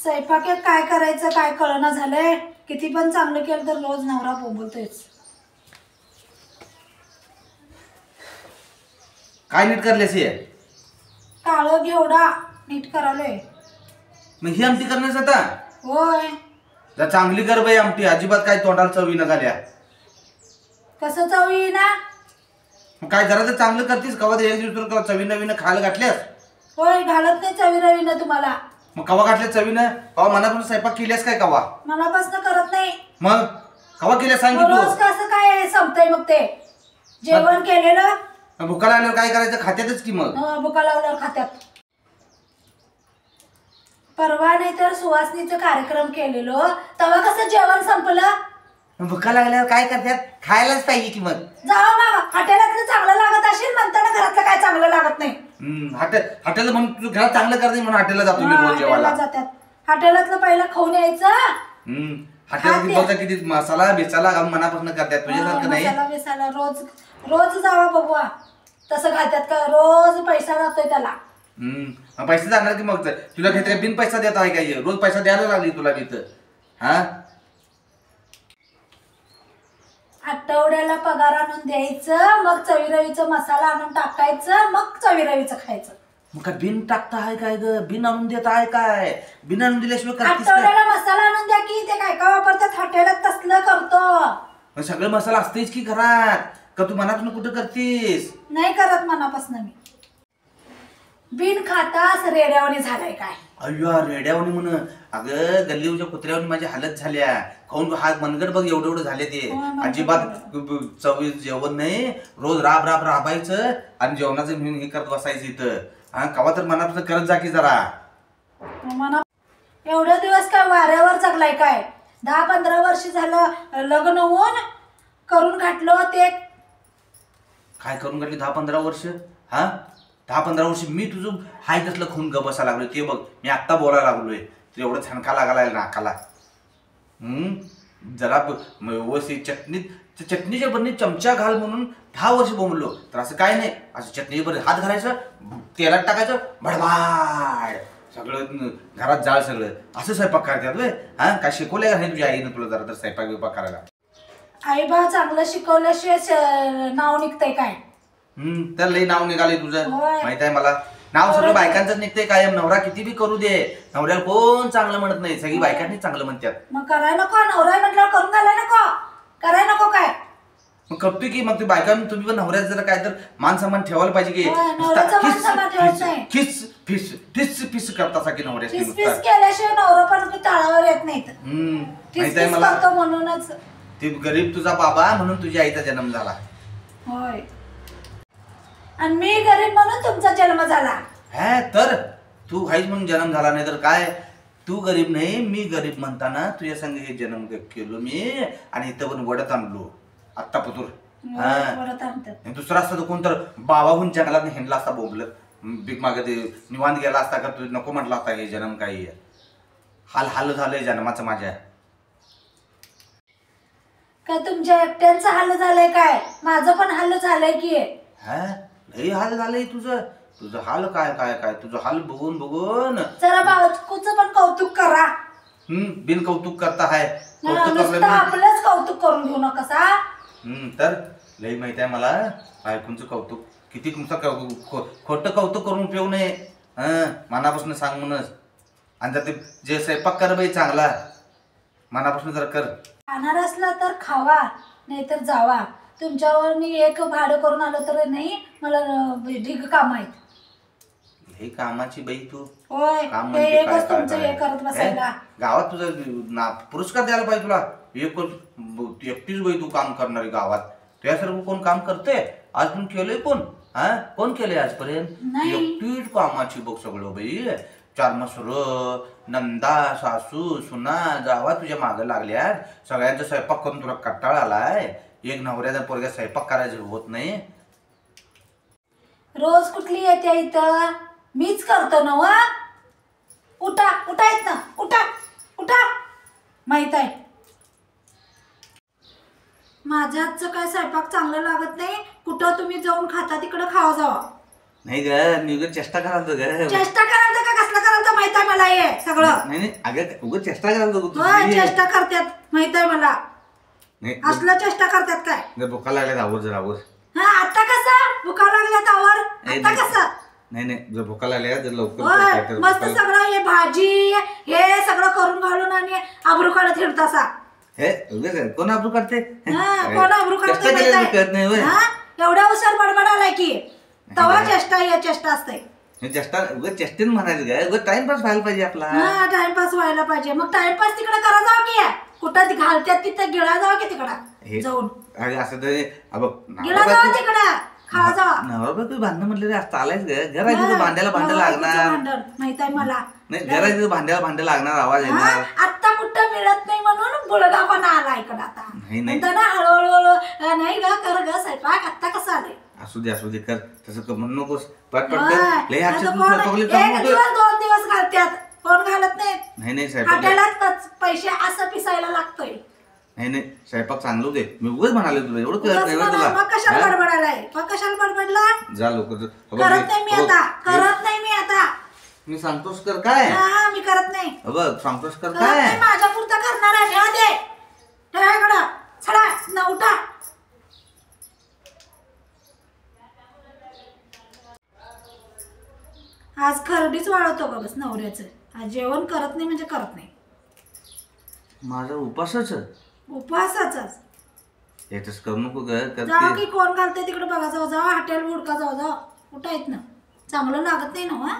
स्वयंपाकात काय करायचं काय कळना झालंय. किती पण चांगलं केलं तर रोज नवरा बोंबलतोयच. काय नीट करलेस हे? काळं घेवडा नीट करालोय. मग ही आमटी करण्यास आता? होय. जर चांगली कर बाई आमटी, अजिबात काय तोंडाला चवी न झाल्या. कसं चव येईना? काय जरा तर चांगलं करतीस, कवा एक दिवस चवी नवीन खायला घातल्यास? होय, घालत नाही चवी रवीनं तुम्हाला. मग कवा घातल्या चवीनं? कवा मनापासून स्वयंपाक केल्यास काय कवा? मनापासून करत नाही. मग कवा केल्या सांग की तू. रोज कसं काय संपतंय मग ते जेवण केलेलं? भुका लागल्यावर काय करायचं? खात्यातच की मग. भुका लागल्यावर खात्यात. परवा नाही तर सुवासनीचा कार्यक्रम केलेलो, तेव्हा कसं जेवण संपलं? भुका लागल्यावर काय करतात? खायलाच पाहिजे की मग. जावा मग, हॉटेलातलं चांगलं लागत असेल म्हणताना घरातलं काय चांगलं लागत नाही. हॉटेल म्हणून तू घरात चांगलं करते म्हणून हॉटेलला जातो मी रोज जेवायला. हॉटेलातलं पहिला खाऊन यायचं. हॉटेल किती मसाला बिसाला घालून मनापासून करतात, तुझ्यासारखं नाही. मसाला बिसाला रोज रोज जावा बघवा तसं खात्यात का? रोज पैसा जातोय त्याला. पैसे जाणार की मग तुला काहीतरी बिन पैसा देत आहे काय? रोज पैसा द्यायला लागली तुला तिथं. आठवड्याला पगार आणून द्यायचं, मग चवीरवीचं मसाला आणून टाकायचं, मग चवीरवीचं खायचं. मग काय बिन टाकता आहे काय ग? बिन आणून देत आहे काय? बिन आणून दिल्याशिवाय आठवड्याला मसाला आणून द्या की. ते काय काय वापरतात हॉटेलात तसलं करतो. सगळं मसाला असतेच की घरात, का तू मनापासून कुठं करतीस? नाही करत मनापासून मी. बिन खातास रेड्यावानी झालाय काय? अय्या रेड्यावानी म्हण. अगं गल्लीच्या कुत्र्यावानी माझी हालत झाल्या. खाऊन हात मनगट बघ एवढं एवढं झाले ते. अजिबात चवी जेवण नाही. रोज राबायचं आणि जेवणाचं म्हणून हे करत बसायचं इथं. कवा तर मनापासून करत जा की जरा. एवढे दिवस काय वाऱ्यावर जगलाय काय? 10-15 वर्ष झालं लग्न होऊन करून घातलं ते. काय करून घातली 10-15 वर्ष? 10-15 वर्ष मी तुझं हाय कसलं खून ग बसा लागलोय ते बघ. मी आत्ता बोलायला लागलोय तर एवढं छणका लागायला नाकाला. जरा व्यवस्थित चटणीच्या बरणीत चमचा घाल म्हणून 10 वर्ष बोंबलो तर असं काय नाही. असं चटणीच्या बरणीत हात घालायचं, तेलात टाकायचं, भडभाड सगळं घरात जाळ सगळं. असं स्वयंपाक करतात व्हय? काय शिकवलंय का नाही तुझ्या आईनं तुला जरा तर स्वयंपाक बिपाक करायला? आई बा चांगलं शिकवल्याशिवाय नाव निघतंय काय? तर लई नाव निघाले तुझं माहित आहे मला. नाव सगळं बायकांचं निघतंय कायम. नवरा किती बी करू दे, नवऱ्याला कोण चांगलं म्हणत नाही. सगळी बायकांनी चांगलं म्हणतात. मग करायला नको? नवरा म्हटल्यावर करून घालाय नको? करायला नको काय? मग करतोय की. मग ते बायकांनी तुम्ही पण नवऱ्याचं जरा काय तर मान सन्मान ठेवायला पाहिजे की. फिस करता की नवऱ्या केल्याशिवाय नवरा पण ताळावर येत नाही. माहित आहे मला. म्हणूनच ते गरीब तुझा बाबा म्हणून तुझ्या आईचा जन्म झाला. होय, आणि मी गरीब म्हणून तुमचा जन्म झाला. तर तू हाईच म्हणून जन्म झाला, नाही तर काय? तू गरीब नाही मी गरीब म्हणताना तुझ्या संग हे जन्म केलो मी. आणि इथं पण वडत आणलो आत्ता पतूर. दुसरा असता तर कोण तर बाबाहून जंगलात हिंडला असता बोंबलं भीक मागे ते निवांत गेला असता का? तू नको म्हटला असता हे जन्म काही. हाल झालंय जन्माचं माझ्या. काय तुमच्या एकट्यांचं हाल झालंय काय? माझं पण हाल झालंय की. लई हाल झालंय तुझं हाल काय काय काय तुझं हाल बघून जरा बाळूचं पण कौतुक करा. बिन कौतुक करता है. आपलंच कौतुक करून घेऊ नका. तर लई माहित आहे मला ऐकूनच कौतुक. किती तुमचं खोटं कौतुक करून उपयोग नाही. मनापासून सांग म्हणूनच. आणि जर ते जे स्वयंपाक कर बाई चांगला मनापासून जर कर. खाणार असला तर खावा, नाहीतर जावा. तुमच्यावर मी एक भाडं करून आलं तर नाही. मला ढिग काम आहेत. हे कामाची बाई तू. होय, एकच तुमचं हे करत बसायला. गावात तुझा पुरस्कार द्यायला पाहिजे तुला. एकटीच बाई तू काम करणारी गावात. त्यासारखं कोण काम करते आजपर्यंत? केलंय कोण? कोण केलंय आजपर्यंत? एकटीच कामाची बघ सगळं बाई. 4 मसुर नंदा सासू सुना जावा तुझ्या मागं लागल्या. सगळ्यांचा स्वयंपाक करून तुला कंटाळा आलाय. एक नवऱ्याचा पोरग्या स्वयंपाक करायचं होत नाही. रोज कुठली येते इथं? मीच करतो ना. उठा येत ना. उठा माहित आहे माझ्या हातचं काय स्वयंपाक चांगलं लागत नाही. कुठं तुम्ही जाऊन खाता तिकडं खावा जावा. नाही ग मी चेष्टा कराल ग. चेष्टा कराल का कसला कराल तर माहित आहे मला. आहे सगळं. नाही अगं उगाच चेष्टा करायला नको होय तुझी. चेष्टा करतात माहित आहे मला. नाही असलं चेष्टा करतात काय. जर भुका लागल्यात आवर जर आवर. हा आता कसं भुका लागल्या तावर आता कसं. नाही जर भुका लागल्या जर लवकर होय कर, तर मस्त भुका- सगळं हे भाजी हे सगळं करून घालून आणि आबरू काढत फिरतासा. हे उगाच कोण आबरू काढते. कोण आबरू चेष्टा काढते केल्याने माहित कळत नाही आहे. होय. हा? एवढ्या उसार बडबड आलाय की तवा चेष्टा हे चेष्टा असते. हे चेष्टा उगाच चेष्टेन म्हणायचं काय उगाच टाइमपास व्हायला पाहिजे आपला. हा टाइमपास व्हायला पाहिजे. मग टाइमपास तिकडे करा जाऊ की कुठं घालत्यात तिथं गिळा जाऊ की तिकडं जाऊन अगं असं तरी बघ गिळा जाऊ तिकडं खावा जावा. नवरा बायको भांडणं म्हटलं रे आज चालायच घरात भांड्याला भांडं लागणार. भांडण माहित आहे मला. नाही घरात भांड्याला भांडं लागणार आवाज येणार. आता कुठं मिळत नाही म्हणून बुळगापणा आला इकडं आता. नाही. म्हणताना हळूहळू नाही ग कर ग स्वयंपाक आता कसं आलंय. असू दे कर तसं म्हणू नकोस. पटपट होय. कर लय आता कोण एक दिवस 2 दिवस घालत्यात कोण घालत नाही. नाही स्वयंपाक हॉटेलात पैसे असं पिसायला लागतोय. नाही स्वयंपाक चांगलं दे. मी उगाच म्हणाले तुला एवढं कळत नाही बरं तुला. मग कशाला बडबडायलाय मग कशाला बडबडला. जा लवकर करत नाही मी आता करत नाही मी आता. मी सांगतोस कर काय हा मी करत नाही. बघ सांगतोस कर करत काय. नाही माझ्या पुरता करणार आहे. ठेवा दे ठेवा इकडं चला न उठा. आज खरडीच वाढवतो का बस नवऱ्याचं. आज जेवण करत नाही म्हणजे करत नाही. माझा उपासच उपवासाचाच. याच करू नको ग जाऊ करते. की कोण घालते तिकडे बघा जाऊ. जाऊ हॉटेल उडका जाऊ. उठा येत ना चांगलं लागत नाही ना.